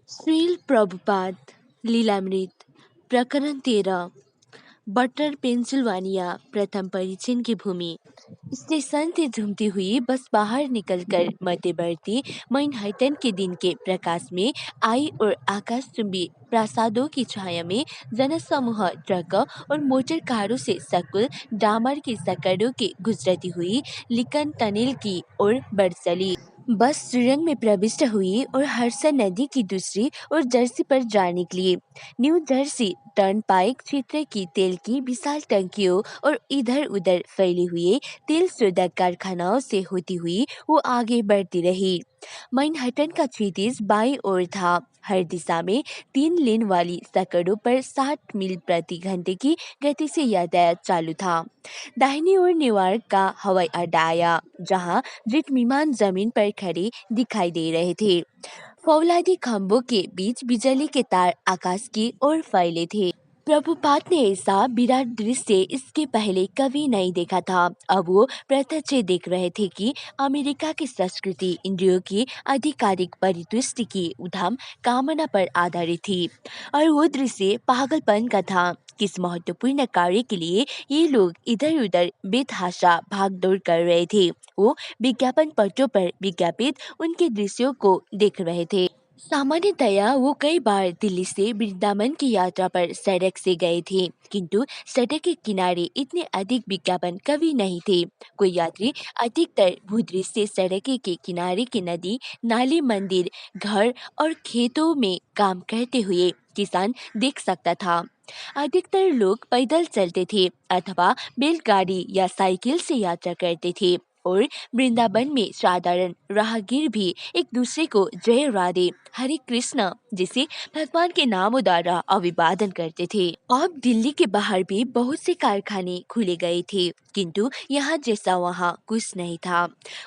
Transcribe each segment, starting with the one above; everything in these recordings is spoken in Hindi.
श्रील प्रभुपाद लीलामृत प्रकरण 13 बटर पेंसिल्वानिया प्रथम परिचय की भूमि। स्टेशन से झूमती हुई बस बाहर निकलकर मध्यवर्ती मैनहट्टन के दिन के प्रकाश में आई और आकाशचुंबी प्रासादों की छाया में जनसमूह ट्रक और मोटर कारों से सकुल डामर की सकड़ों के गुजरती हुई लिकन टनल की ओर बढ़ चली। बस सुरंग में प्रविष्ट हुई और हडसन नदी की दूसरी और जर्सी पर जा निकली। न्यू जर्सी टर्नपाइक क्षेत्र की तेल की विशाल टंकियों और इधर उधर फैली हुई तेल शोधक कारखानाओं से होती हुई वो आगे बढ़ती रही। मैनहट्टन का क्षितिज बाईं ओर था। हर दिशा में 3 लेन वाली सड़कों पर 60 मील प्रति घंटे की गति से यातायात चालू था। दाहिनी ओर न्यूयॉर्क का हवाई अड्डा आया, जहां जेट विमान जमीन पर खड़े दिखाई दे रहे थे। फौलादी खंभों के बीच बिजली के तार आकाश की ओर फैले थे। प्रभुपाद ने ऐसा विराट दृश्य इसके पहले कभी नहीं देखा था। अब वो प्रत्यक्ष देख रहे थे कि अमेरिका की संस्कृति इंद्रियों की आधिकारिक परितुष्टि की उद्दाम कामना पर आधारित थी, और वो दृश्य पागलपन का था। किस महत्वपूर्ण कार्य के लिए ये लोग इधर उधर बेतहाशा भाग दौड़ कर रहे थे। वो विज्ञापन पत्रों पर विज्ञापित उनके दृश्यों को देख रहे थे। सामान्यतया वो कई बार दिल्ली से वृंदावन की यात्रा पर सड़क से गए थे, किंतु सड़क के किनारे इतने अधिक विज्ञापन कभी नहीं थे। कोई यात्री अधिकतर भूदृश्य सड़क के किनारे के नदी, नाले, मंदिर, घर और खेतों में काम करते हुए किसान देख सकता था। अधिकतर लोग पैदल चलते थे अथवा बैलगाड़ी या साइकिल से यात्रा करते थे, और वृंदावन में साधारण राहगीर भी एक दूसरे को जय राधे, हरे कृष्ण जैसे भगवान के नामों द्वारा अभिवादन करते थे। अब दिल्ली के बाहर भी बहुत से कारखाने खुले गए थे, किंतु यहाँ जैसा वहाँ कुछ नहीं था।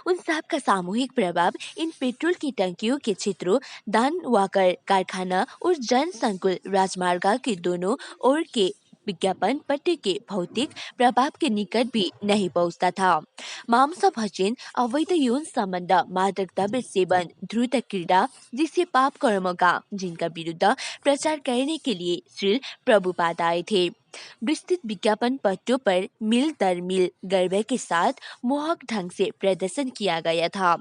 उन सब का सामूहिक प्रभाव इन पेट्रोल की टंकियों के चित्रों, दान वाकर कारखाना और जन संकुल राजमार्ग के दोनों ओर के विज्ञापन पट्टे के भौतिक प्रभाव के निकट भी नहीं पहुंचता था। मांस भोजन, अवैध यौन संबंध, मादक द्रव्य सेवन, ध्रुत क्रीड़ा जिसे पाप कर्मों का जिनका विरुद्ध प्रचार करने के लिए श्री प्रभुपाद आए थे। विस्तृत विज्ञापन पत्रों पर मील दर मील गर्व के साथ मोहक ढंग से प्रदर्शन किया गया था।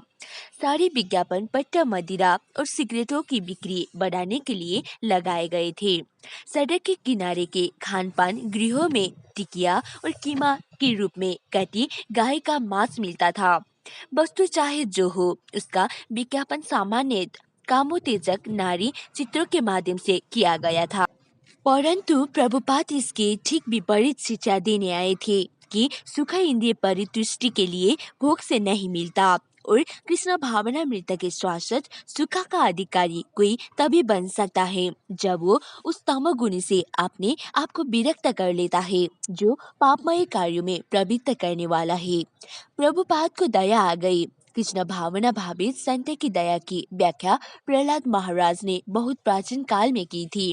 सारे विज्ञापन पत्र मदिरा और सिगरेटों की बिक्री बढ़ाने के लिए लगाए गए थे। सड़क के किनारे के खान पान गृहों में टिकिया और कीमा के रूप में कटी गाय का मांस मिलता था। वस्तु चाहे जो हो, उसका विज्ञापन सामान्य कामोत्तेजक नारी चित्रों के माध्यम से किया गया था। परंतु प्रभुपाद इसके ठीक विपरीत शिक्षा देने आए थे कि सुख इंद्रिय परितुष्टि के लिए भोग से नहीं मिलता, और कृष्ण भावना मृत के शाश्वत सुख का अधिकारी कोई तभी बन सकता है जब वो उस तमोगुण से अपने आप को विरक्त कर लेता है जो पापमय कार्यों में प्रवृत्त करने वाला है। प्रभुपाद को दया आ गई। कृष्ण भावना भावित संत की दया की व्याख्या प्रहलाद महाराज ने बहुत प्राचीन काल में की थी।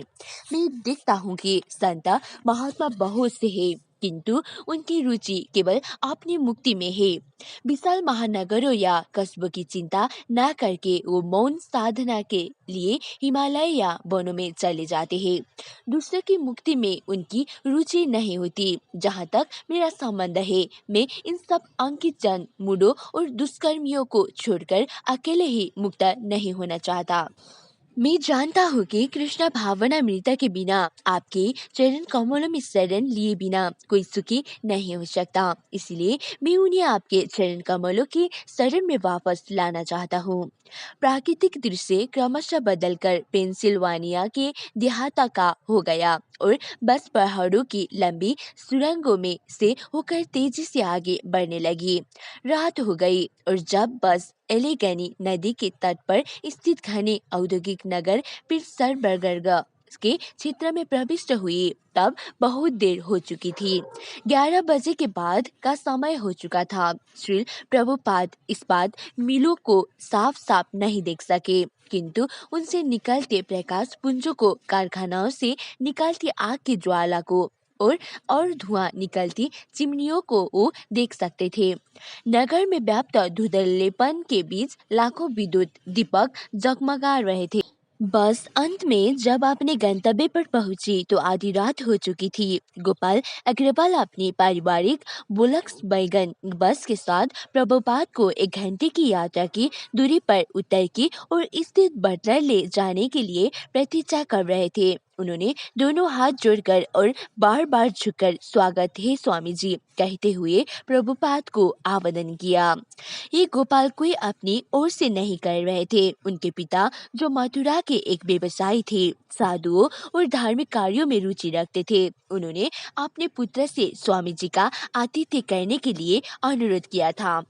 मैं देखता हूँ कि संत महात्मा बहुत से हैं, किंतु उनकी रुचि केवल अपनी मुक्ति में है। विशाल महानगरों या कस्बों की चिंता न करके वो मौन साधना के लिए हिमालय या वनों में चले जाते हैं। दूसरे की मुक्ति में उनकी रुचि नहीं होती। जहाँ तक मेरा संबंध है, मैं इन सब अंकित जन मूढ़ों और दुष्कर्मियों को छोड़कर अकेले ही मुक्त नहीं होना चाहता। मैं जानता हूँ कि कृष्ण भावनामृता के बिना, आपके चरण कमलों में शरण लिए बिना कोई सुखी नहीं हो सकता। इसलिए मैं उन्हें आपके चरण कमलों की शरण में वापस लाना चाहता हूँ। प्राकृतिक दृश्य क्रमशः बदलकर पेंसिल्वानिया के देहात का हो गया, और बस पहाड़ों की लंबी सुरंगों में से होकर तेजी से आगे बढ़ने लगी। रात हो गई, और जब बस एलेगनी नदी के तट पर स्थित घने औद्योगिक नगर पिट्सबर्ग के क्षेत्र में प्रविष्ट हुई, तब बहुत देर हो चुकी थी। 11 बजे के बाद का समय हो चुका था। श्री प्रभुपाद इस्पात मिलों को साफ साफ नहीं देख सके, किंतु उनसे निकलते प्रकाश पुंजों को, कारखानाओं से निकलती आग की ज्वाला को और धुआं निकलती चिमनियों को वो देख सकते थे। नगर में व्याप्त धुंधलेपन के बीच लाखों विद्युत दीपक जगमगा रहे थे। बस अंत में जब अपने गंतव्य पर पहुंची तो आधी रात हो चुकी थी। गोपाल अग्रवाल अपनी पारिवारिक बुलक्स बैगन बस के साथ प्रभुपाद को 1 घंटे की यात्रा की दूरी पर उतर की और स्थित बटलर ले जाने के लिए प्रतीक्षा कर रहे थे। उन्होंने दोनों हाथ जोड़कर और बार बार झुककर स्वागत है स्वामी जी कहते हुए प्रभुपाद को आवेदन किया। ये गोपाल कोई अपनी ओर से नहीं कर रहे थे। उनके पिता जो मथुरा के एक व्यवसायी थे, साधुओं और धार्मिक कार्यों में रुचि रखते थे, उन्होंने अपने पुत्र से स्वामी जी का आतिथ्य करने के लिए अनुरोध किया था।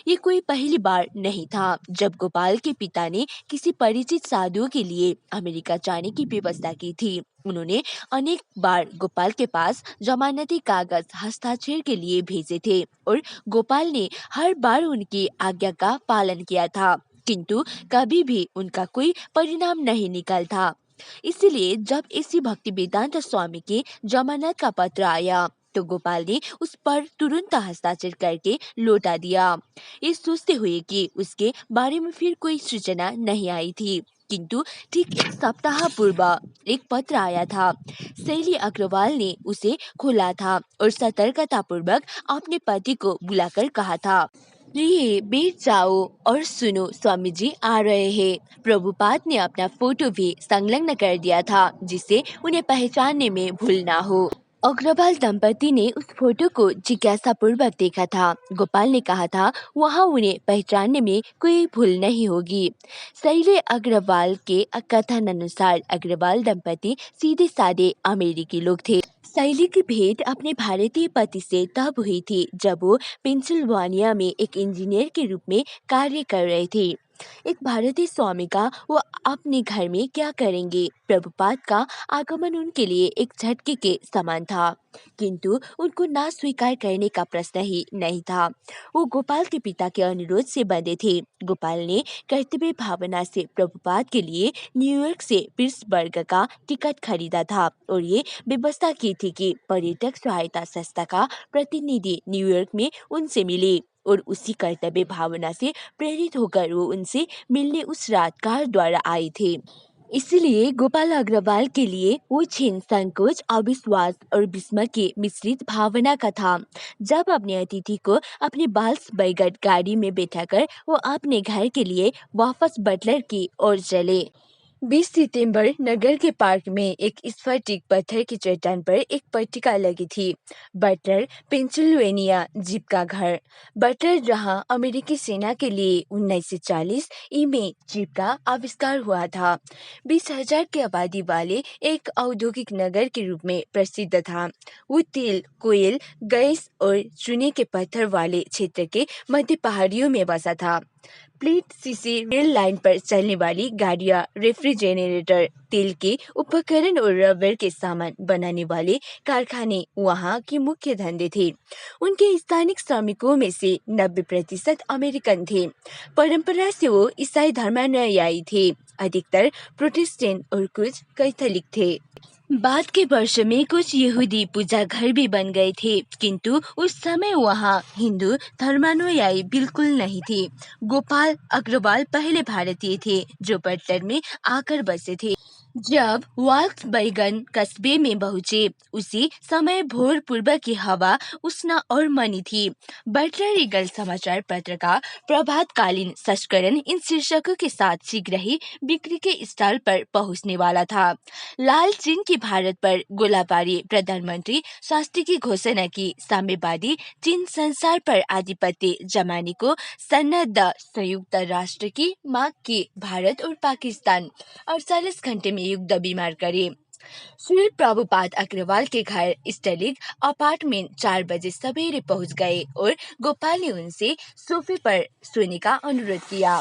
ये कोई पहली बार नहीं था जब गोपाल के पिता ने किसी परिचित साधुओं के लिए अमेरिका जाने की व्यवस्था की थी। उन्होंने अनेक बार गोपाल के पास जमानती कागज हस्ताक्षर के लिए भेजे थे और गोपाल ने हर बार उनकी आज्ञा का पालन किया था, किंतु कभी भी उनका कोई परिणाम नहीं निकल था। इसलिए जब इसी भक्ति वेदांत स्वामी के जमानत का पत्र आया तो गोपाल ने उस पर तुरंत हस्ताक्षर करके लौटा दिया, ये सोचते हुए कि उसके बारे में फिर कोई सूचना नहीं आई थी। किंतु ठीक 1 सप्ताह पूर्व एक पत्र आया था। शैली अग्रवाल ने उसे खोला था और सतर्कता पूर्वक अपने पति को बुलाकर कहा था, प्रिय बैठ जाओ और सुनो, स्वामी जी आ रहे हैं। प्रभुपाद ने अपना फोटो भी संलग्न कर दिया था जिससे उन्हें पहचानने में भूल ना हो। अग्रवाल दंपति ने उस फोटो को जिज्ञासा पूर्वक देखा था। गोपाल ने कहा था वहाँ उन्हें पहचानने में कोई भूल नहीं होगी। शैले अग्रवाल के कथन अनुसार अग्रवाल दंपति सीधे साधे अमेरिकी लोग थे। शैली की भेंट अपने भारतीय पति से तब हुई थी जब वो पेंसिल्वानिया में एक इंजीनियर के रूप में कार्य कर रहे थे। एक भारतीय स्वामी का वो अपने घर में क्या करेंगे। प्रभुपाद का आगमन उनके लिए एक झटके के समान था, किंतु उनको ना स्वीकार करने का प्रश्न ही नहीं था। वो गोपाल के पिता के अनुरोध से बंधे थे। गोपाल ने कर्तव्य भावना से प्रभुपाद के लिए न्यूयॉर्क से पिट्सबर्ग का टिकट खरीदा था और ये व्यवस्था की थी कि पर्यटक सहायता संस्था का प्रतिनिधि न्यूयॉर्क में उनसे मिले और उसी कर्तव्य भावना से प्रेरित होकर वो उनसे मिलने उस रात कार द्वारा आए थे। इसलिए गोपाल अग्रवाल के लिए वो क्षण संकोच, अविश्वास और विस्मय के मिश्रित भावना का था। जब अपने अतिथि को अपनी बाल्स बैगन गाड़ी में बैठाकर वो अपने घर के लिए वापस बटलर की ओर चले। 20 सितंबर नगर के पार्क में एक स्फटिक पत्थर की चट्टान पर एक पट्टिका लगी थी, बटलर पेंसिल्वेनिया जीप का घर। बटलर जहां अमेरिकी सेना के लिए 1940 ई में जीप का आविष्कार हुआ था, 20,000 की आबादी वाले एक औद्योगिक नगर के रूप में प्रसिद्ध था। वो तेल, कोयल, गैस और चूने के पत्थर वाले क्षेत्र के मध्य पहाड़ियों में बसा था। प्लेट सीसी रेल लाइन पर चलने वाली गाड़ियां, रेफ्रिजरेटर, तेल के उपकरण और रबर के सामान बनाने वाले कारखाने वहां के मुख्य धंधे थे। उनके स्थानिक श्रमिकों में से 90% अमेरिकन थे। परंपरा से वो ईसाई धर्मानुयायी थे, अधिकतर प्रोटेस्टेंट और कुछ कैथोलिक थे। बाद के वर्षों में कुछ यहूदी पूजा घर भी बन गए थे, किंतु उस समय वहाँ हिंदू धर्मानुयायी बिल्कुल नहीं थे। गोपाल अग्रवाल पहले भारतीय थे जो बटलर में आकर बसे थे। जब वाल्स बैगन कस्बे में पहुंचे उसी समय भोर पूर्व की हवा उष्ण और मनी थी। बटलर ईगल समाचार पत्र का प्रभातकालीन संस्करण इन शीर्षकों के साथ शीघ्र ही बिक्री के स्टॉल पर पहुंचने वाला था। लाल चीन की भारत पर गोलाबारी, प्रधानमंत्री शास्त्री की घोषणा की, साम्यवादी चीन संसार पर आधिपत्य जमाने को सन्नद्ध, संयुक्त राष्ट्र की मांग की, भारत और पाकिस्तान 48 घंटे में युद्ध बीमार करे। श्री प्रभुपाद अग्रवाल के घर स्टर्लिंग अपार्टमेंट 4 बजे सवेरे पहुंच गए और गोपाल ने उनसे सोफे पर सोने का अनुरोध किया।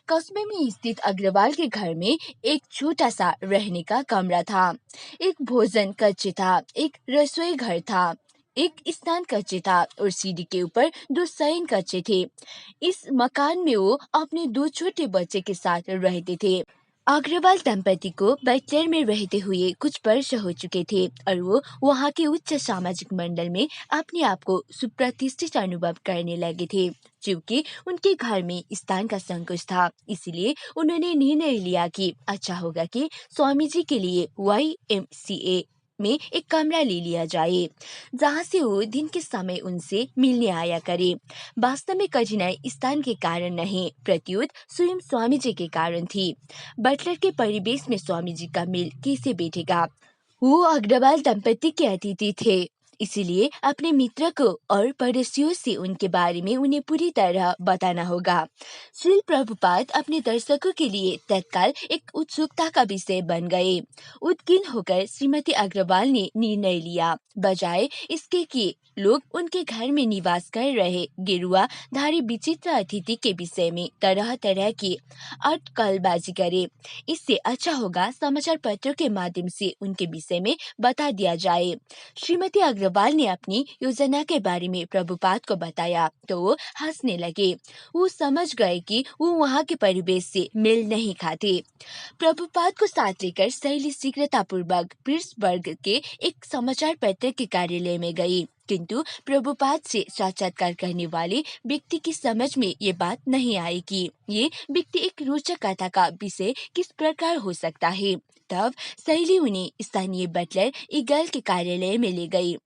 कस्बे में स्थित अग्रवाल के घर में एक छोटा सा रहने का कमरा था, एक भोजन कक्ष था, एक रसोई घर था, एक स्नान कक्ष था और सीढ़ी के ऊपर 2 शयन कक्ष थे। इस मकान में वो अपने 2 छोटे बच्चे के साथ रहते थे। अग्रवाल दंपति को बटलर में रहते हुए कुछ वर्ष हो चुके थे और वो वहाँ के उच्च सामाजिक मंडल में अपने आप को सुप्रतिष्ठित अनुभव करने लगे थे। क्योंकि उनके घर में स्थान का संकोच था, इसलिए उन्होंने निर्णय लिया कि अच्छा होगा कि स्वामी जी के लिए YMCA में एक कमरा ले लिया जाए, जहाँ से वो दिन के समय उनसे मिलने आया करे। वास्तव में कठिनाई स्थान के कारण नहीं, प्रत्युत स्वयं स्वामी जी के कारण थी। बटलर के परिवेश में स्वामी जी का मेल कैसे बैठेगा? वो अग्रवाल दंपति के अतिथि थे, इसीलिए अपने मित्र को और पड़ोसियों से उनके बारे में उन्हें पूरी तरह बताना होगा। श्रील प्रभुपाद अपने दर्शकों के लिए तत्काल एक उत्सुकता का विषय बन गए। उद्विग्न होकर श्रीमती अग्रवाल ने निर्णय लिया, बजाय इसके कि लोग उनके घर में निवास कर रहे गेरुआ धारी विचित्र अतिथि के विषय में तरह तरह की अटकलबाजी करे, इससे अच्छा होगा समाचार पत्रों के माध्यम से उनके विषय में बता दिया जाए। श्रीमती अग्रवाल ने अपनी योजना के बारे में प्रभुपाद को बताया तो वो हंसने लगे। वो समझ गए कि वो वहाँ के परिवेश से मेल नहीं खाते। प्रभुपाद को साथ लेकर सहेली शीघ्रतापूर्वक पीट्सबर्ग के एक समाचार पत्र के कार्यालय में गई, किंतु प्रभुपाद से साक्षात्कार करने वाले व्यक्ति की समझ में ये बात नहीं आई कि ये व्यक्ति एक रोचक कथा का विषय किस प्रकार हो सकता है। तब सहेली उन्हें स्थानीय बटलर ईगल के कार्यालय में ले गई,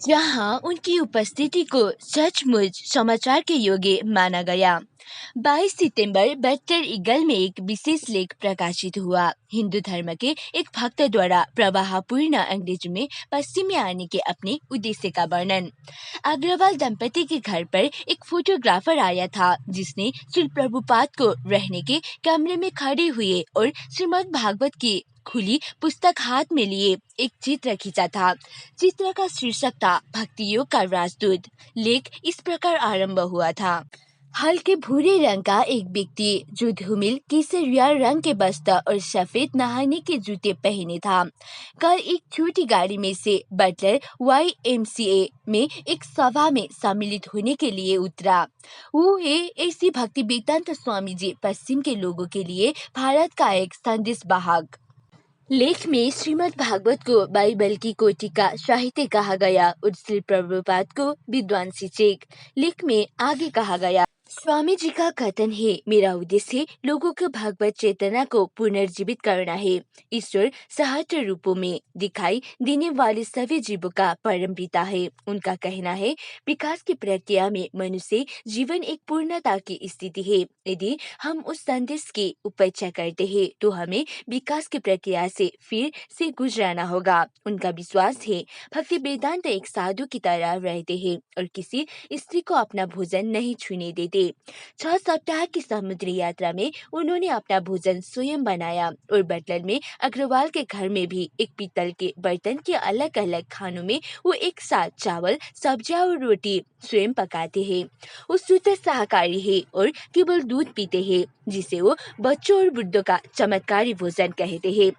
जहां उनकी उपस्थिति को सचमुच समाचार के योग्य माना गया। 22 सितंबर बटलर ईगल में एक विशेष लेख प्रकाशित हुआ। हिंदू धर्म के एक भक्त द्वारा प्रवाहपूर्ण अंग्रेजी में पश्चिम में आने के अपने उद्देश्य का वर्णन। अग्रवाल दंपति के घर पर एक फोटोग्राफर आया था, जिसने श्री प्रभुपाद को रहने के कमरे में खड़े हुए और श्रीमद् भागवत की खुली पुस्तक हाथ में लिए एक चित्र खींचा था। चित्र का शीर्षक था भक्ति योग का राजदूत। लेख इस प्रकार आरंभ हुआ था। हल्के भूरे रंग का एक व्यक्ति जो धूमिल केसरिया रंग के वस्त्र और सफेद नहाने के जूते पहने था, कल एक छोटी गाड़ी में से बटलर YMCA में एक सभा में सम्मिलित होने के लिए उतरा। वो है ऐसी भक्ति वेदांत स्वामी जी पश्चिम के लोगों के लिए भारत का एक संदेश वाहक। लेख में श्रीमद् भागवत को बाइबल की कोटि का साहित्य कहा गया और श्री प्रभुपाद को विद्वान शिक्षक। लेख में आगे कहा गया, स्वामी जी का कथन है, मेरा उद्देश्य लोगों को भगवत चेतना को पुनर्जीवित करना है। ईश्वर सहस्त्र रूपों में दिखाई देने वाले सभी जीवों का परम पिता है। उनका कहना है, विकास की प्रक्रिया में मनुष्य जीवन एक पूर्णता की स्थिति है। यदि हम उस संदेश की उपेक्षा करते हैं तो हमें विकास की प्रक्रिया से फिर से गुजरना होगा। उनका विश्वास है, भक्ति वेदांत एक साधु की तरह रहते हैं और किसी स्त्री को अपना भोजन नहीं छूने देते। 6 सप्ताह की समुद्री यात्रा में उन्होंने अपना भोजन स्वयं बनाया और बटलर में अग्रवाल के घर में भी एक पीतल के बर्तन के अलग अलग खानों में वो एक साथ चावल, सब्जियां और रोटी स्वयं पकाते हैं। वो शुद्ध शाकाहारी है और केवल दूध पीते हैं, जिसे वो बच्चों और बुड्ढों का चमत्कारी भोजन कहते हैं।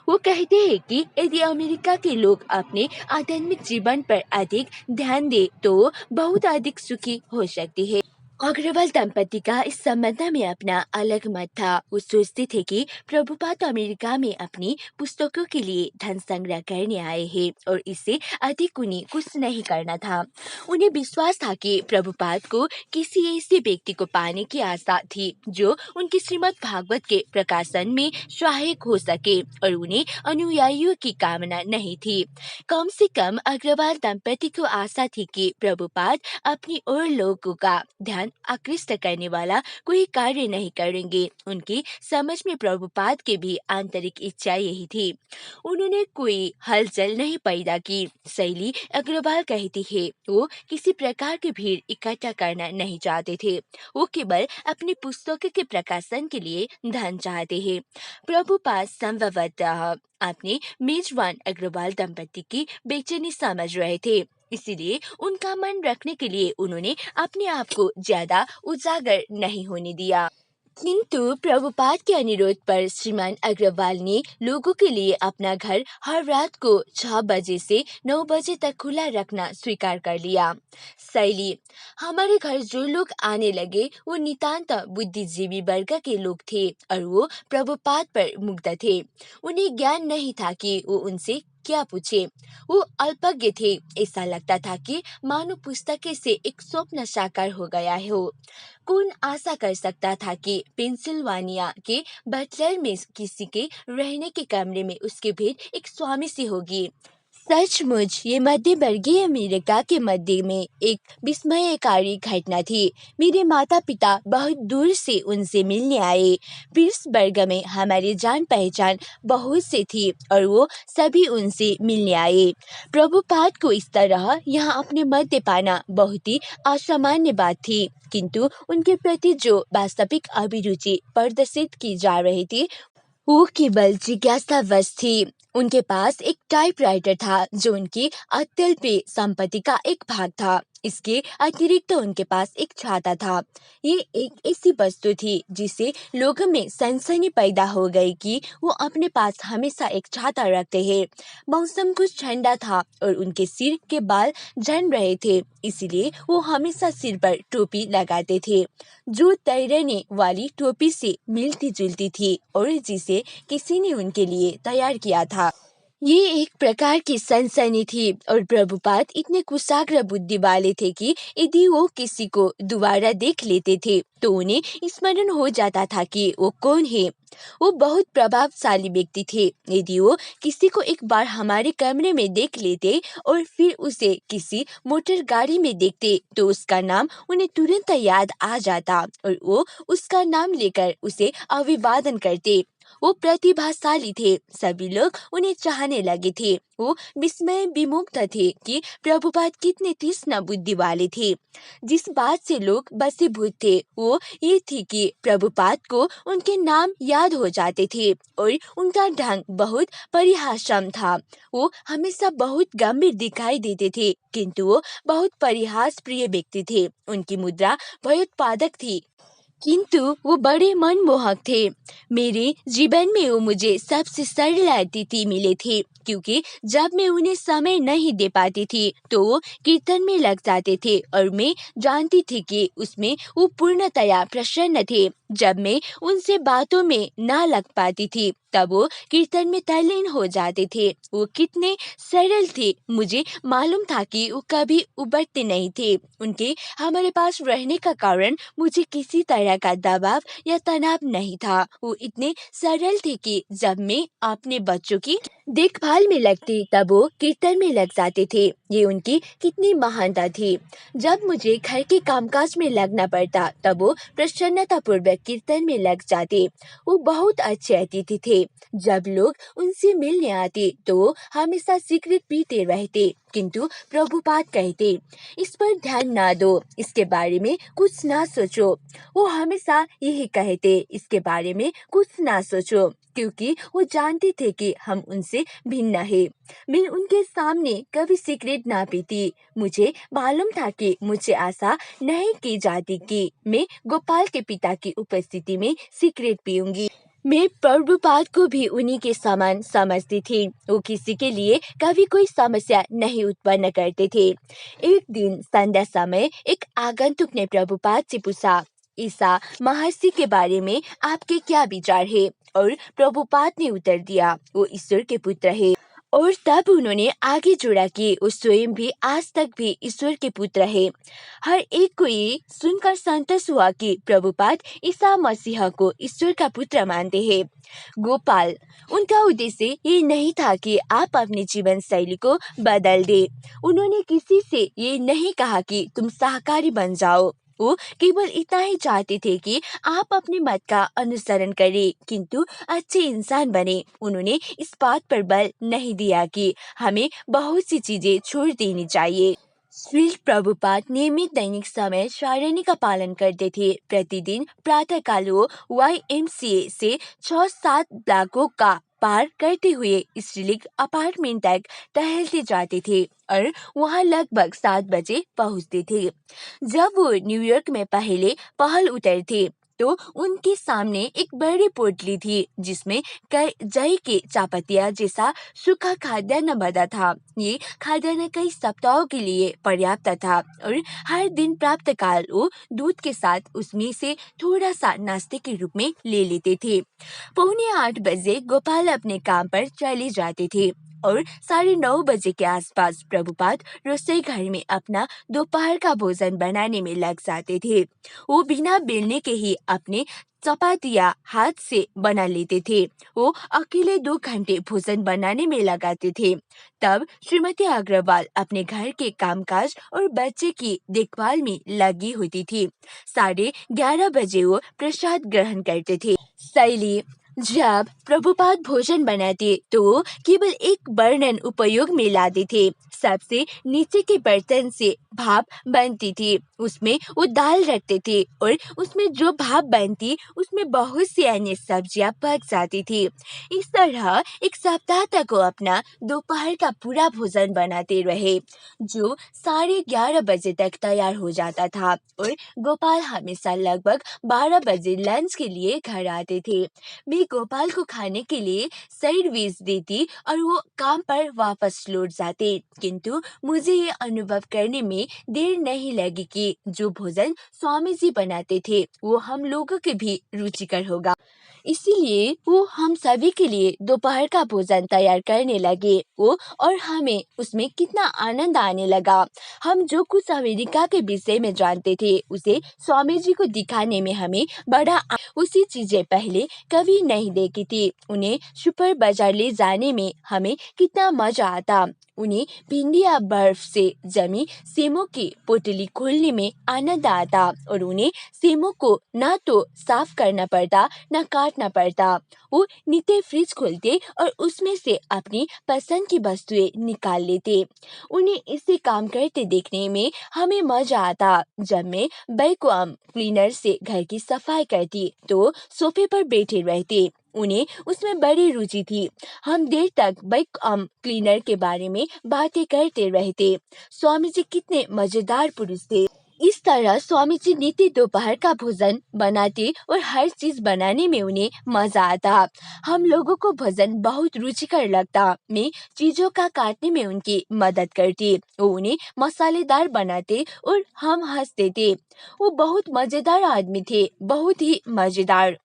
वो कहते हैं कि यदि अमेरिका के लोग अपने आध्यात्मिक जीवन पर अधिक ध्यान दे तो वो बहुत अधिक सुखी हो सकते हैं। अग्रवाल दंपति का इस संबंध में अपना अलग मत था। वो सोचते थे कि प्रभुपाद अमेरिका में अपनी पुस्तकों के लिए धन संग्रह करने आए हैं और इससे अधिक उन्हें कुछ नहीं करना था। उन्हें विश्वास था कि प्रभुपाद को किसी ऐसे व्यक्ति को पाने की आशा थी जो उनके श्रीमद् भागवत के प्रकाशन में सहायक हो सके और उन्हें अनुयायियों की कामना नहीं थी। कम से कम अग्रवाल दंपति को आशा थी कि प्रभुपाद अपनी और लोगों का ध्यान आकृष्ट करने वाला कोई कार्य नहीं करेंगे। उनकी समझ में प्रभुपाद के भी आंतरिक इच्छा यही थी। उन्होंने कोई हलचल नहीं पैदा की। शैली अग्रवाल कहती है, वो किसी प्रकार की भीड़ इकट्ठा करना नहीं चाहते थे। वो केवल अपनी पुस्तकों के प्रकाशन के लिए धन चाहते हैं। प्रभुपाद संभवतः अपने मेजबान अग्रवाल दंपति की बेचैनी समझ रहे थे, इसीलिए उनका मन रखने के लिए उन्होंने अपने आप को ज्यादा उजागर नहीं होने दिया। किंतु प्रभुपाद के अनुरोध पर श्रीमान अग्रवाल ने लोगों के लिए अपना घर हर रात को 6 बजे से 9 बजे तक खुला रखना स्वीकार कर लिया। शैली। हमारे घर जो लोग आने लगे वो नितांत बुद्धिजीवी वर्ग के लोग थे और वो प्रभुपाद पर मुग्ध थे। उन्हें ज्ञान नहीं था कि वो उनसे क्या पूछे। वो अल्पज्ञ थे। ऐसा लगता था कि मानो पुस्तकें से एक स्वप्न साकार हो गया हो। कौन आशा कर सकता था कि पेंसिल्वानिया के बटलर में किसी के रहने के कमरे में उसकी भेंट एक स्वामी से होगी। सचमुच ये मध्य वर्गीय अमेरिका के मध्य में एक विस्मयकारी घटना थी। मेरे माता पिता बहुत दूर से उनसे मिलने आए। पिट्सबर्ग में हमारी जान पहचान बहुत से थी और वो सभी उनसे मिलने आए। प्रभुपाद को इस तरह यहाँ अपने मध्य पाना बहुत ही असामान्य बात थी, किंतु उनके प्रति जो वास्तविक अभिरुचि प्रदर्शित की जा रही थी वो केवल जिज्ञासावश थी। उनके पास एक टाइपराइटर था जो उनकी अत्यल्प संपत्ति का एक भाग था। इसके अतिरिक्त उनके पास एक छाता था। ये एक ऐसी वस्तु थी जिससे लोगों में सनसनी पैदा हो गई कि वो अपने पास हमेशा एक छाता रखते हैं। मौसम कुछ ठंडा था और उनके सिर के बाल झड़ रहे थे, इसलिए वो हमेशा सिर पर टोपी लगाते थे जो तैरने वाली टोपी से मिलती जुलती थी और जिसे किसी ने उनके लिए तैयार किया था। ये एक प्रकार की सनसनी थी और प्रभुपाद इतने कुशाग्र बुद्धि वाले थे कि यदि वो किसी को दोबारा देख लेते थे तो उन्हें स्मरण हो जाता था कि वो कौन है। वो बहुत प्रभावशाली व्यक्ति थे। यदि वो किसी को एक बार हमारे कमरे में देख लेते और फिर उसे किसी मोटर गाड़ी में देखते तो उसका नाम उन्हें तुरंत याद आ जाता और वो उसका नाम लेकर उसे अभिवादन करते। वो प्रतिभाशाली थे। सभी लोग उन्हें चाहने लगे थे। वो विस्मय विमुग्ध थे कि प्रभुपाद कितने तीक्ष्ण बुद्धि वाले थे। जिस बात से लोग बसीभूत थे वो ये थी कि प्रभुपाद को उनके नाम याद हो जाते थे और उनका ढंग बहुत परिहासम था। वो हमेशा बहुत गंभीर दिखाई देते थे, किंतु वो बहुत परिहास प्रिय व्यक्ति थे। उनकी मुद्रा भयोत्पादक थी, किंतु वो बड़े मनमोहक थे। मेरे जीवन में वो मुझे सबसे सरल अतिथि मिले थे, क्योंकि जब मैं उन्हें समय नहीं दे पाती थी तो वो कीर्तन में लग जाते थे और मैं जानती थी कि उसमें वो पूर्णतया प्रसन्न थे। जब मैं उनसे बातों में ना लग पाती थी तब वो कीर्तन में तल्लीन हो जाते थे। वो कितने सरल थे। मुझे मालूम था कि वो कभी उबरते नहीं थे। उनके हमारे पास रहने का कारण मुझे किसी तरह का दबाव या तनाव नहीं था। वो इतने सरल थे कि जब मैं अपने बच्चों की देखभाल में लगती तब वो कीर्तन में लग जाते थे। ये उनकी कितनी महानता थी। जब मुझे घर के कामकाज में लगना पड़ता तब वो प्रसन्नता पूर्वक कीर्तन में लग जाते। वो बहुत अच्छे अतिथि थे। जब लोग उनसे मिलने आते तो वो हमेशा सिगरेट पीते रहते, किंतु प्रभुपाद कहते इस पर ध्यान ना दो, इसके बारे में कुछ ना सोचो। वो हमेशा यही कहते इसके बारे में कुछ ना सोचो, क्योंकि वो जानते थे कि हम उनसे भिन्न है। मैं उनके सामने कभी सिगरेट ना पीती। मुझे मालूम था कि मुझे आशा नहीं की जाती कि मैं गोपाल के पिता की उपस्थिति में सिगरेट पीऊंगी। मैं प्रभुपाद को भी उन्हीं के समान समझती थी। वो किसी के लिए कभी कोई समस्या नहीं उत्पन्न करते थे। एक दिन संध्या समय एक आगंतुक ने प्रभुपाद से पूछा, ईसा महर्षि के बारे में आपके क्या विचार है? और प्रभुपाद ने उत्तर दिया, वो ईश्वर के पुत्र है। और तब उन्होंने आगे जोड़ा कि वो स्वयं भी आज तक भी ईश्वर के पुत्र है। हर एक को ये सुनकर संतोष हुआ कि प्रभुपाद ईसा मसीह को ईश्वर का पुत्र मानते हैं। गोपाल, उनका उद्देश्य ये नहीं था कि आप अपनी जीवन शैली को बदल दे। उन्होंने किसी से ये नहीं कहा कि तुम शाकाहारी बन जाओ। वो केवल इतना ही चाहते थे कि आप अपने मत का अनुसरण करें, किंतु अच्छे इंसान बने। उन्होंने इस बात पर बल नहीं दिया कि हमें बहुत सी चीजें छोड़ देनी चाहिए। श्री प्रभुपाद नियमित दैनिक समय सारणी का पालन करते थे। प्रतिदिन प्रातःकाल वो YMCA से 6-7 ब्लॉकों का पार करते हुए स्त्रीलिंग अपार्टमेंट तक टहलते जाते थे और वहां लगभग 7 बजे पहुंचते थे। जब वो न्यूयॉर्क में पहले पहल उतरे थे तो उनके सामने एक बड़ी पोटली थी जिसमें जई के चापतिया जैसा सूखा खाद्यान्न बना था। ये खाद्यान्न कई सप्ताहों के लिए पर्याप्त था और हर दिन प्रातःकाल वो दूध के साथ उसमें से थोड़ा सा नाश्ते के रूप में ले लेते थे। 7:45 बजे गोपाल अपने काम पर चले जाते थे और 9:30 बजे के आसपास प्रभुपाद रसोई घर में अपना दोपहर का भोजन बनाने में लग जाते थे। वो बिना बेलने के ही अपने चपातियाँ हाथ से बना लेते थे। वो अकेले 2 घंटे भोजन बनाने में लगाते थे। तब श्रीमती अग्रवाल अपने घर के कामकाज और बच्चे की देखभाल में लगी होती थी। 11:30 बजे वो प्रसाद ग्रहण करते थे। शैली जब प्रभुपाद भोजन बनाते तो वो केवल एक बर्तन उपयोग में लाते थे। सबसे नीचे के बर्तन से भाप बनती थी, उसमें वो दाल रखते थे और उसमें जो भाप बनती उसमें बहुत सी अन्य सब्जियां पक जाती थी। इस तरह एक सप्ताह तक वो अपना दोपहर का पूरा भोजन बनाते रहे जो 11:30 बजे तक तैयार हो जाता था और गोपाल हमेशा लगभग 12 बजे लंच के लिए घर आते थे। मैं गोपाल को खाने के लिए सैंडविच देती और वो काम पर वापस लौट जाते, किंतु मुझे ये अनुभव करने में देर नहीं लगी कि जो भोजन स्वामी जी बनाते थे वो हम लोगों के भी रुचिकर होगा। इसीलिए वो हम सभी के लिए दोपहर का भोजन तैयार करने लगे। वो और हमें उसमें कितना आनंद आने लगा। हम जो कुछ अमेरिका के विषय में जानते थे उसे स्वामी जी को दिखाने में हमें बड़ा उसी चीजें पहले कभी नहीं देखी थी। उन्हें सुपर बाजार ले जाने में हमें कितना मजा आता। उन्हें भिंडी या बर्फ से जमी सेमों की पोटली खोलने में आनंद आता और उन्हें सेमों को न तो साफ करना पड़ता न काटना पड़ता। वो नीचे फ्रिज खोलते और उसमें से अपनी पसंद की वस्तुएं निकाल लेते। उन्हें इसे काम करते देखने में हमें मजा आता। जब मैं वैक्यूम क्लीनर से घर की सफाई करती तो सोफे पर बैठे रहते। उन्हें उसमें बड़ी रुचि थी। हम देर तक वैक्यूम क्लीनर के बारे में बातें करते रहते। स्वामी जी कितने मजेदार पुरुष थे। इस तरह स्वामी जी नित्य दोपहर का भोजन बनाते और हर चीज बनाने में उन्हें मजा आता। हम लोगों को भोजन बहुत रुचिकर लगता। मैं चीजों का काटने में उनकी मदद करती। वो उन्हें मसालेदार बनाते और हम हंसते थे। वो बहुत मजेदार आदमी थे, बहुत ही मजेदार।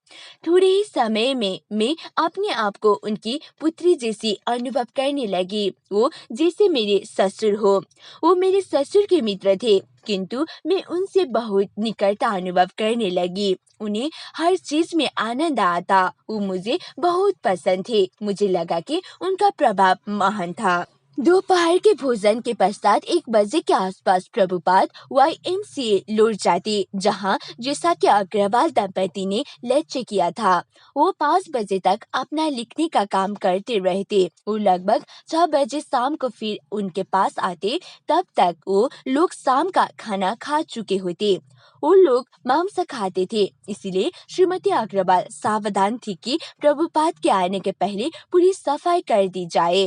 थोड़े ही समय में मैं अपने आप को उनकी पुत्री जैसी अनुभव करने लगी। वो जैसे मेरे ससुर हो। वो मेरे ससुर के मित्र थे, किंतु मैं उनसे बहुत निकटता अनुभव करने लगी। उन्हें हर चीज में आनंद आता। वो मुझे बहुत पसंद थे। मुझे लगा कि उनका प्रभाव महान था। दोपहर के भोजन के पश्चात 1 बजे के आसपास प्रभुपाद YMCA लौट जाते, जहाँ जैसा कि अग्रवाल दंपति ने लक्ष्य किया था। वो 5 बजे तक अपना लिखने का काम करते रहते। वो लगभग 6 बजे शाम को फिर उनके पास आते। तब तक वो लोग शाम का खाना खा चुके होते। वो लोग मांस खाते थे, इसलिए श्रीमती अग्रवाल सावधान थी कि प्रभुपाद के आने के पहले पूरी सफाई कर दी जाए।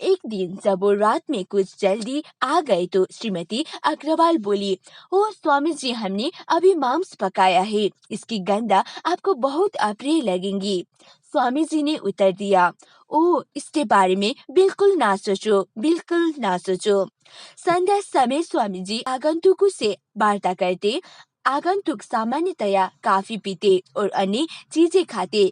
एक दिन जब वो रात में कुछ जल्दी आ गए तो श्रीमती अग्रवाल बोली, ओ स्वामी जी, हमने अभी मांस पकाया है, इसकी गंध आपको बहुत अप्रिय लगेंगी। स्वामी जी ने उत्तर दिया, ओ इसके बारे में बिल्कुल ना सोचो, बिल्कुल ना सोचो। संध्या समय स्वामी जी आगंतुकों से वार्ता करते। आगंतुक सामान्यतया काफी पीते और अन्य चीजें खाते,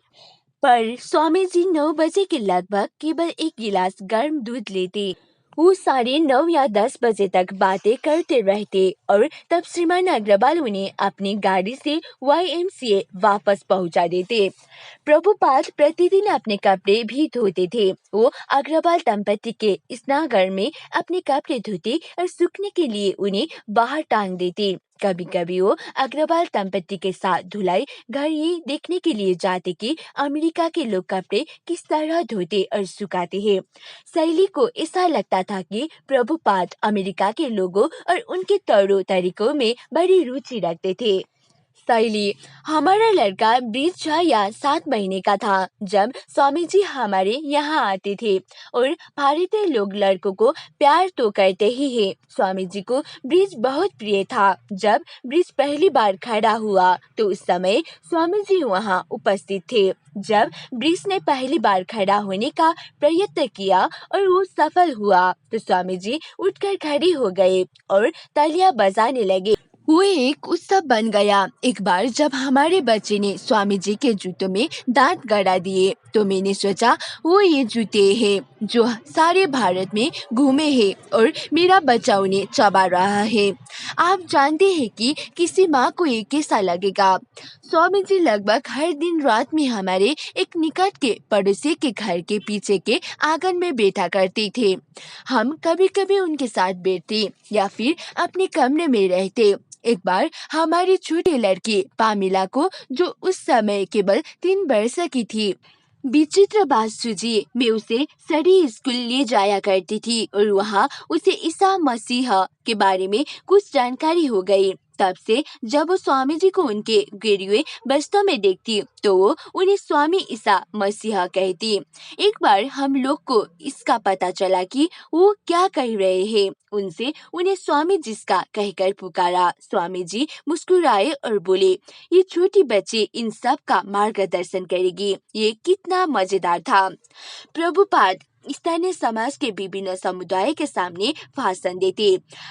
पर स्वामी जी 9 बजे के लगभग केवल एक गिलास गर्म दूध लेते। वो 9:30 या 10 बजे तक बातें करते रहते और तब श्रीमान अग्रवाल उन्हें अपनी गाड़ी से YMCA वापस पहुंचा देते। प्रभुपाद प्रतिदिन अपने कपड़े भी धोते थे। वो अग्रवाल दंपति के स्नानघर में अपने कपड़े धोते और सूखने के लिए उन्हें बाहर टांग देते। कभी कभी वो अग्रवाल दंपति के साथ धुलाई घर ये देखने के लिए जाते कि अमेरिका के लोग कपड़े किस तरह धोते और सुखाते हैं। शैली को ऐसा लगता था कि प्रभुपाद अमेरिका के लोगों और उनके तौर तरीकों में बड़ी रुचि रखते थे। शैली। हमारा लड़का ब्रिज 6 या 7 महीने का था जब स्वामी जी हमारे यहाँ आते थे और भारतीय लोग लड़कों को प्यार तो करते ही हैं। स्वामी जी को ब्रिज बहुत प्रिय था। जब ब्रिज पहली बार खड़ा हुआ तो उस समय स्वामी जी वहाँ उपस्थित थे। जब ब्रिज ने पहली बार खड़ा होने का प्रयत्न किया और वो सफल हुआ तो स्वामी जी उठकर खड़े हो गए और तालियां बजाने लगे। वो एक उत्सव बन गया। एक बार जब हमारे बच्चे ने स्वामी जी के जूतों में दांत गड़ा दिए तो मैंने सोचा वो ये जूते हैं जो सारे भारत में घूमे हैं और मेरा बच्चा उन्हें चबा रहा है। आप जानते हैं कि किसी माँ को ये कैसा लगेगा। स्वामी जी लगभग हर दिन रात में हमारे एक निकट के पड़ोसी के घर के पीछे के आंगन में बैठा करते थे। हम कभी कभी उनके साथ बैठते या फिर अपने कमरे में रहते। एक बार हमारी छोटी लड़की पामिला को, जो उस समय केवल 3 वर्ष की थी, विचित्र बात सूझी। मैं उसे सड़ी स्कूल ले जाया करती थी और वहाँ उसे ईसा मसीह के बारे में कुछ जानकारी हो गई। तब से जब वो स्वामी जी को उनके गिरे हुए बस्तों में देखती तो वो उन्हें स्वामी ईसा मसीह कहती। एक बार हम लोग को इसका पता चला कि वो क्या कह रहे हैं। उनसे उन्हें स्वामी जिसका कहकर पुकारा। स्वामी जी मुस्कुराए और बोले, ये छोटी बच्ची इन सब का मार्गदर्शन करेगी। ये कितना मजेदार था। प्रभुपाद स्थानीय समाज के विभिन्न समुदाय के सामने भाषण देते।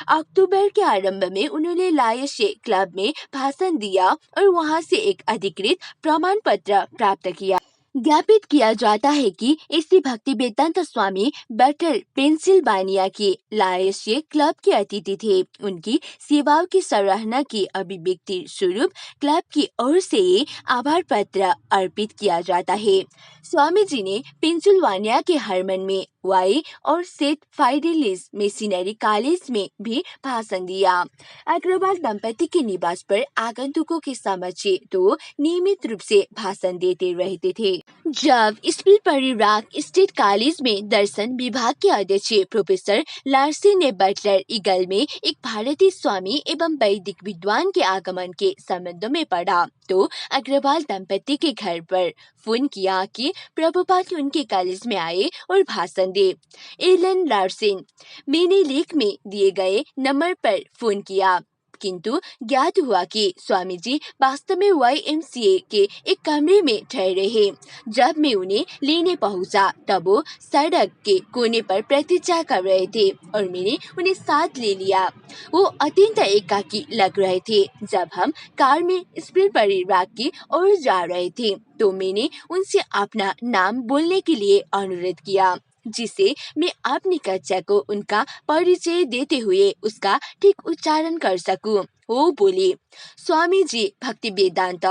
अक्टूबर के आरंभ में उन्होंने लायशे क्लब में भाषण दिया और वहां से एक अधिकृत प्रमाण पत्र प्राप्त किया। ज्ञापित किया जाता है कि ऐसे भक्ति वेदांत स्वामी बटल पेंसिल्वानिया के लायशे क्लब के अतिथि थे। उनकी सेवाओं की सराहना की अभिव्यक्ति स्वरूप क्लब की ओर से आभार पत्र अर्पित किया जाता है। स्वामी जी ने पेंसिल्वानिया के हरमन में वाई और सेंट फाइडेलिस मिशनरी कॉलेज में भी भाषण दिया। अग्रवाल दंपति के निवास पर आगंतुकों के समक्ष तो नियमित रूप से भाषण देते रहते थे। जब स्पिलबरी रॉक स्टेट कॉलेज में दर्शन विभाग के अध्यक्ष प्रोफेसर लार्सन ने बटलर ईगल में एक भारतीय स्वामी एवं वैदिक विद्वान के आगमन के संबंध में पढ़ा तो अग्रवाल दंपति के घर पर फोन किया कि प्रभुपाद उनके कॉलेज में आए और भाषण दे। एलन लार्सन, मैंने लेख में दिए गए नंबर पर फोन किया किंतु ज्ञात हुआ कि स्वामी जी वास्तव में YMCA के एक कमरे में ठहरे हैं। जब मैं उन्हें लेने पहुंचा तब वो सड़क के कोने पर प्रतीक्षा कर रहे थे और मैंने उन्हें साथ ले लिया। वो अत्यंत एकाकी लग रहे थे। जब हम कार में स्पिलबरी रॉक की ओर जा रहे थे तो मैंने उनसे अपना नाम बोलने के लिए अनुरोध किया जिसे मैं अपनी कक्षा को उनका परिचय देते हुए उसका ठीक उच्चारण कर सकूं। वो बोले, स्वामी जी भक्ति वेदांत।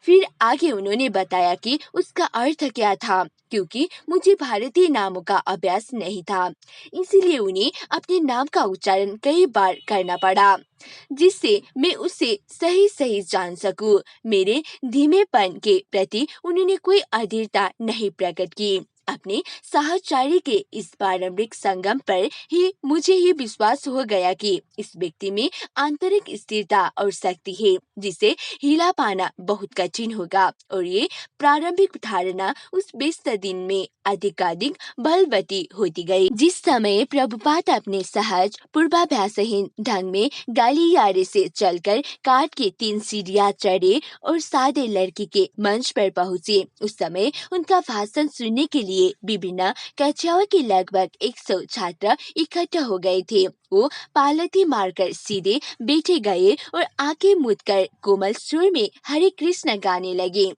फिर आगे उन्होंने बताया कि उसका अर्थ क्या था, क्योंकि मुझे भारतीय नामों का अभ्यास नहीं था, इसीलिए उन्हें अपने नाम का उच्चारण कई बार करना पड़ा जिससे मैं उसे सही सही जान सकूं। मेरे धीमेपन के प्रति उन्होंने कोई अधीरता नहीं प्रकट की। अपने साहचर्य के इस पारंपरिक संगम पर ही मुझे ये विश्वास हो गया कि इस व्यक्ति में आंतरिक स्थिरता और शक्ति है जिसे हिला पाना बहुत कठिन होगा और ये प्रारंभिक धारणा उस व्यस्त दिन में अधिकाधिक बलवती होती गई। जिस समय प्रभुपाद अपने सहज पूर्वाभ्यासहीन ढंग में गलियारे से चलकर काठ के 3 सीढ़ियां चढ़े और सादे लड़की के मंच पर पहुंचे, उस समय उनका भाषण सुनने के लिए विभिन्न कक्षाओं के लगभग 100 छात्र इकट्ठा हो गए थे। वो पालथी मारकर सीधे बैठे गए और आंखें मूंदकर कोमल सुर में हरे कृष्ण गाने लगे।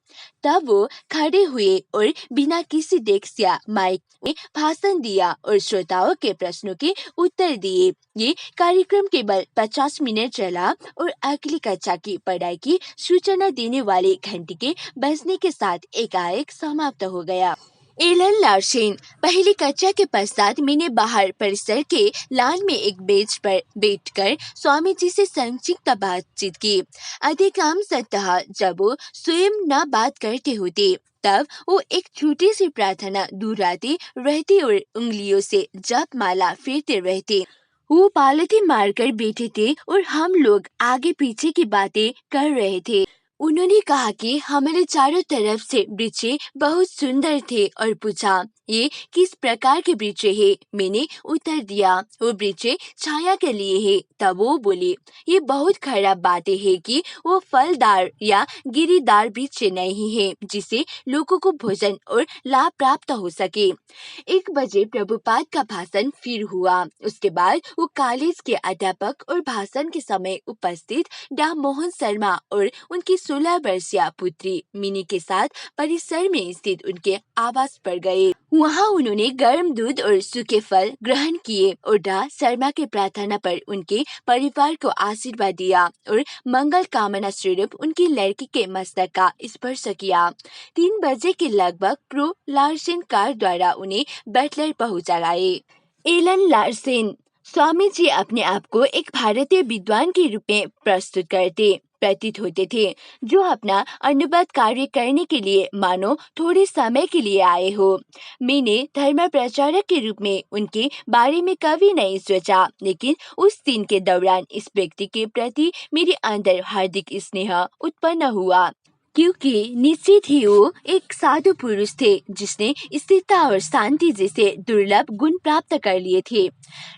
तब वो खड़े हुए और बिना किसी डेस्क या माइक में भाषण दिया और श्रोताओं के प्रश्नों के उत्तर दिए। ये कार्यक्रम केवल 50 मिनट चला और अगली कक्षा की पढ़ाई की सूचना देने वाले घंटे के बजने के साथ एकाएक समाप्त हो गया। एलन लार्सन, पहली कक्षा के पश्चात मैंने बाहर परिसर के लान में एक बेंच पर बैठकर स्वामी जी से संक्षिप्त बातचीत की। अधिकांशतः जब वो स्वयं न बात करते होते तब वो एक छोटी सी प्रार्थना दोहराते रहते और उंगलियों से जप माला फेरते रहते। वो पालथी मारकर बैठे थे और हम लोग आगे पीछे की बातें कर रहे थे। उन्होंने कहा कि हमारे चारों तरफ से वृक्षे बहुत सुंदर थे और पूछा, ये किस प्रकार के वृक्षे हैं? मैंने उत्तर दिया, वो वृक्षे छाया के लिए है। तब वो बोले, ये बहुत खराब बातें है कि वो फलदार या गिरीदार वृक्ष नहीं है जिसे लोगों को भोजन और लाभ प्राप्त हो सके। 1 बजे प्रभुपाद का भाषण फिर हुआ। उसके बाद वो कॉलेज के अध्यापक और भाषण के समय उपस्थित डा मोहन शर्मा और उनकी 16 वर्षीय पुत्री मिनी के साथ परिसर में स्थित उनके आवास पर गए। वहाँ उन्होंने गर्म दूध और सूखे फल ग्रहण किए और डा शर्मा के प्रार्थना पर उनके परिवार को आशीर्वाद दिया और मंगल कामना स्वरूप उनकी लड़की के मस्तक का स्पर्श किया। 3 बजे के लगभग प्रो लार्सेन कार द्वारा उन्हें बेटलर पहुंचा गए। एलन लार्सेन स्वामी जी अपने आप को एक भारतीय विद्वान के रूप में प्रस्तुत करते प्रतीत होते थे, जो अपना अनुवाद कार्य करने के लिए मानो थोड़े समय के लिए आए हो। मैंने धर्म प्रचारक के रूप में उनके बारे में कभी नहीं सोचा, लेकिन उस दिन के दौरान इस व्यक्ति के प्रति मेरे अंदर हार्दिक स्नेह उत्पन्न हुआ, क्योंकि निश्चित ही वो एक साधु पुरुष थे जिसने स्थिरता और शांति जैसे दुर्लभ गुण प्राप्त कर लिए थे।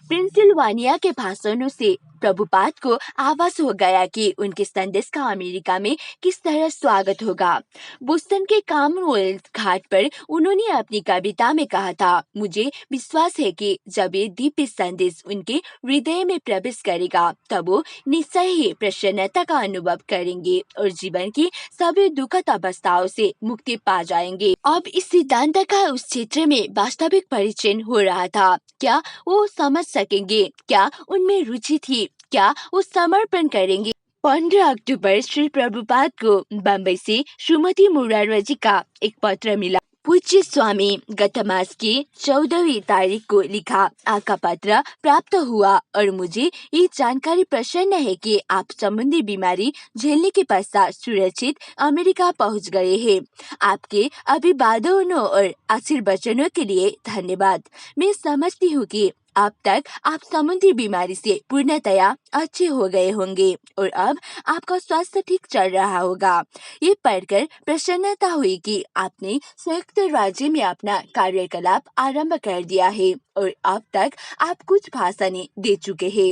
पेंसिल्वानिया के भाषणों से प्रभुपाद को आभास हो गया कि उनके संदेश का अमेरिका में किस तरह स्वागत होगा। बोस्टन के कॉमनवेल्थ घाट पर उन्होंने अपनी कविता में कहा था, मुझे विश्वास है कि जब ये दिव्य संदेश उनके हृदय में प्रवेश करेगा तब वो निश्चय ही प्रसन्नता का अनुभव करेंगे और जीवन की सभी दुखद अवस्थाओं से मुक्ति पा जाएंगे। अब इस सिद्धांत का उस क्षेत्र में वास्तविक परिचय हो रहा था। क्या वो समझ सकेंगे? क्या उनमें रुचि थी? क्या वो समर्पण करेंगे? 15 अक्टूबर श्री प्रभुपाद को बम्बई से श्रीमती मुरारजी का एक पत्र मिला। पूज्य स्वामी, गत मास की 14वीं तारीख को लिखा आपका पत्र प्राप्त हुआ और मुझे ये जानकारी प्रसन्न है कि आप संबंधी बीमारी झेलने के पश्चात सुरक्षित अमेरिका पहुंच गए हैं। आपके अभिवादनों और आशीर्वचनों के लिए धन्यवाद। मैं समझती हूँ कि अब तक आप समुद्री बीमारी से पूर्णतया अच्छे हो गए होंगे और अब आपका स्वास्थ्य ठीक चल रहा होगा। ये पढ़कर प्रसन्नता हुई कि आपने संयुक्त राज्य में अपना कार्यकलाप आरंभ कर दिया है और अब तक आप कुछ भाषणें दे चुके हैं।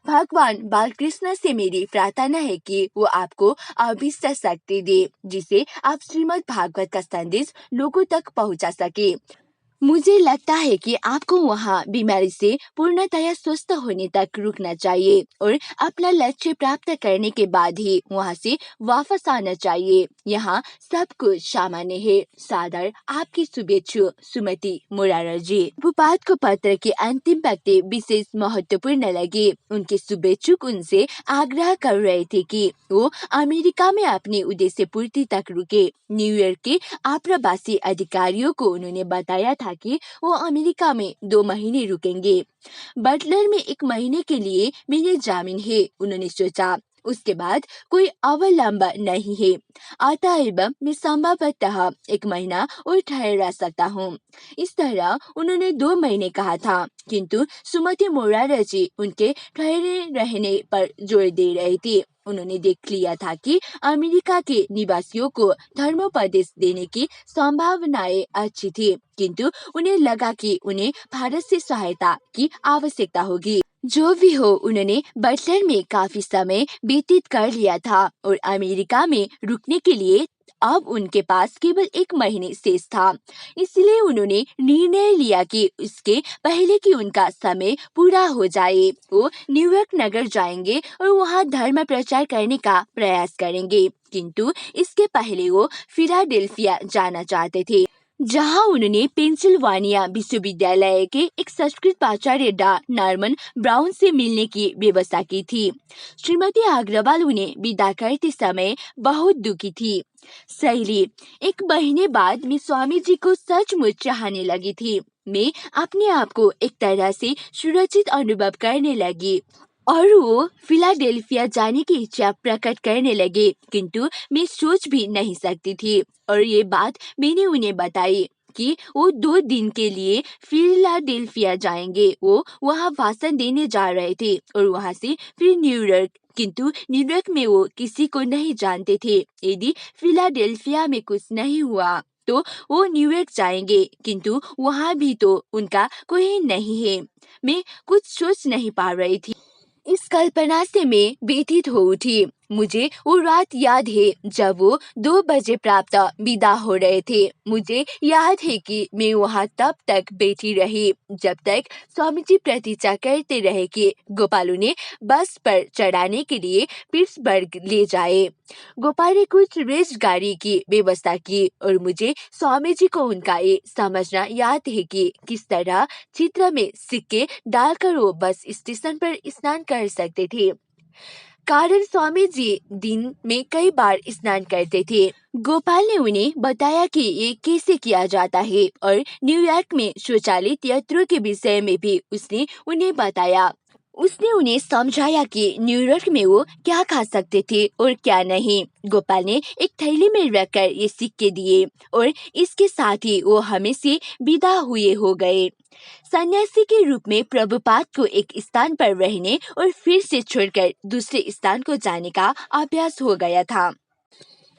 भगवान बालकृष्ण से मेरी प्रार्थना है कि वो आपको अभीष्ट शक्ति दे, जिसे आप श्रीमद् भागवत का संदेश लोगों तक पहुंचा सके। मुझे लगता है कि आपको वहाँ बीमारी से पूर्णतया स्वस्थ होने तक रुकना चाहिए और अपना लक्ष्य प्राप्त करने के बाद ही वहाँ से वापस आना चाहिए। यहाँ सब कुछ सामान्य है। सादर आपकी शुभेच्छु, सुमति मुरारजी। भूपात को पत्र के अंतिम पंक्ति विशेष महत्वपूर्ण लगी। उनके शुभेच्छुक उनसे आग्रह कर रहे थे कि वो अमेरिका में अपने उद्देश्य पूर्ति तक रुके। न्यूयॉर्क के आप्रवासी अधिकारियों को उन्होंने बताया था कि वो अमेरिका में 2 महीने रुकेंगे। बटलर में 1 महीने के लिए मेरी जामीन है। उन्होंने सोचा, उसके बाद कोई अवलंब नहीं है, अतएव मैं संभवतः 1 महीना और ठहरा सकता हूँ। इस तरह उन्होंने 2 महीने कहा था, किंतु सुमति मोरारजी उनके ठहरे रहने पर जोर दे रही थी। उन्होंने देख लिया था कि अमेरिका के निवासियों को धर्मोपदेश देने की संभावनाएं अच्छी थी, किंतु उन्हें लगा कि उन्हें भारत से सहायता की आवश्यकता होगी। जो भी हो, उन्होंने बटलर में काफी समय व्यतीत कर लिया था और अमेरिका में रुकने के लिए अब उनके पास केवल 1 महीने शेष था। इसलिए उन्होंने निर्णय लिया कि इसके पहले कि उनका समय पूरा हो जाए, वो न्यूयॉर्क नगर जाएंगे और वहां धर्म प्रचार करने का प्रयास करेंगे। किंतु इसके पहले वो फिलाडेल्फिया जाना चाहते थे, जहां उन्होंने पेंसिल्वानिया विश्वविद्यालय के एक संस्कृत प्राचार्य डा नॉर्मन ब्राउन से मिलने की व्यवस्था की थी। श्रीमती अग्रवाल उन्हें विदा करते समय बहुत दुखी थी। सहेली, 1 महीने बाद मैं स्वामी जी को सचमुच चाहने लगी थी। मैं अपने आप को एक तरह से सुरक्षित अनुभव करने लगी और वो फिलाडेल्फिया जाने की इच्छा प्रकट करने लगे, किंतु मैं सोच भी नहीं सकती थी और ये बात मैंने उन्हें बताई कि वो 2 दिन के लिए फिलाडेल्फिया जाएंगे। वो वहाँ भाषण देने जा रहे थे और वहाँ से फिर न्यूयॉर्क। किंतु न्यूयॉर्क में वो किसी को नहीं जानते थे। यदि फिलाडेल्फिया में कुछ नहीं हुआ तो वो न्यूयॉर्क जाएंगे, किंतु वहाँ भी तो उनका कोई नहीं है। मैं कुछ सोच नहीं पा रही थी। इस कल्पना से मैं व्यथित हो उठी। मुझे वो रात याद है जब वो 2 बजे प्राप्त विदा हो रहे थे। मुझे याद है कि मैं वहाँ तब तक बैठी रही जब तक स्वामी जी प्रतीक्षा करते रहे कि गोपाल उन्हें बस पर चढ़ाने के लिए पिट्सबर्ग ले जाए। गोपाल ने कुछ रेस गाड़ी की व्यवस्था की और मुझे स्वामी जी को उनका ये समझना याद है कि किस तरह चित्र में सिक्के डालकर वो बस स्टेशन पर स्नान कर सकते थे, कारण स्वामी जी दिन में कई बार स्नान करते थे। गोपाल ने उन्हें बताया कि ये कैसे किया जाता है और न्यूयॉर्क में स्वचालित यंत्रों के विषय में भी उसने उन्हें बताया। उसने उन्हें समझाया कि न्यूयॉर्क में वो क्या खा सकते थे और क्या नहीं। गोपाल ने एक थैली में रखकर ये सिक्के दिए और इसके साथ ही वो हमें से विदा हुए हो गए। सन्यासी के रूप में प्रभुपाद को एक स्थान पर रहने और फिर से छोड़कर दूसरे स्थान को जाने का अभ्यास हो गया था।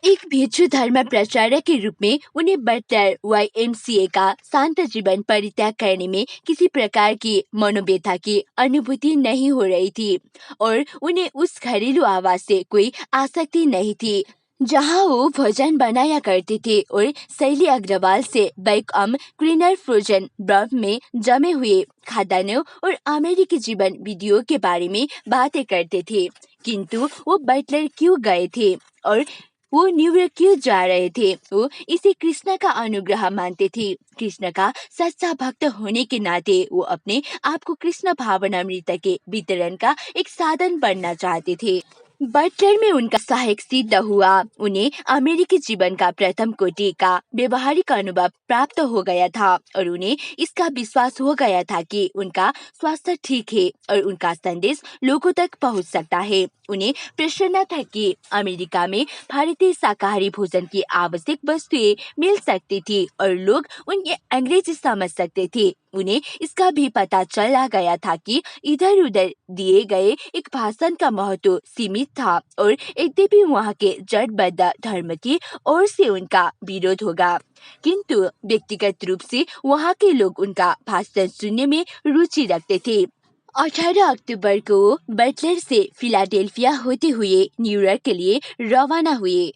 एक भिक्षु धर्म प्रचारक के रूप में उन्हें बटलर YMCA का शांत जीवन परित्याग करने में किसी प्रकार की मनोव्यथा की अनुभूति नहीं हो रही थी और उन्हें उस घरेलू आवास से कोई आसक्ति नहीं थी जहाँ वो भोजन बनाया करते थे और शैली अग्रवाल से बैकअम क्लीनर फ्रोजन बर्फ में जमे हुए खाद्यान्नों और अमेरिकी जीवन विधियों के बारे में बातें करते थे। किंतु वो बटलर क्यों गए थे और वो न्यूयॉर्क क्यों जा रहे थे? वो इसे कृष्ण का अनुग्रह मानते थे। कृष्ण का सच्चा भक्त होने के नाते वो अपने आप को कृष्ण भावनामृत के वितरण का एक साधन बनना चाहते थे। बटलर में उनका सहायक सिद्ध हुआ। उन्हें अमेरिकी जीवन का प्रथम कोटि का व्यवहारिक अनुभव प्राप्त हो गया था और उन्हें इसका विश्वास हो गया था कि उनका स्वास्थ्य ठीक है और उनका संदेश लोगों तक पहुंच सकता है। उन्हें प्रसन्न था कि अमेरिका में भारतीय शाकाहारी भोजन की आवश्यक वस्तुएं मिल सकती थी और लोग उनके अंग्रेजी समझ सकते थे। उन्हें इसका भी पता चला गया था कि इधर उधर दिए गए एक भाषण का महत्व सीमित था और यद्यपि वहाँ के जड़बद्ध धर्म की ओर से उनका विरोध होगा, किंतु व्यक्तिगत रूप से वहाँ के लोग उनका भाषण सुनने में रुचि रखते थे। 18 अक्टूबर को बटलर से फिलाडेल्फिया होते हुए न्यूयॉर्क के लिए रवाना हुए।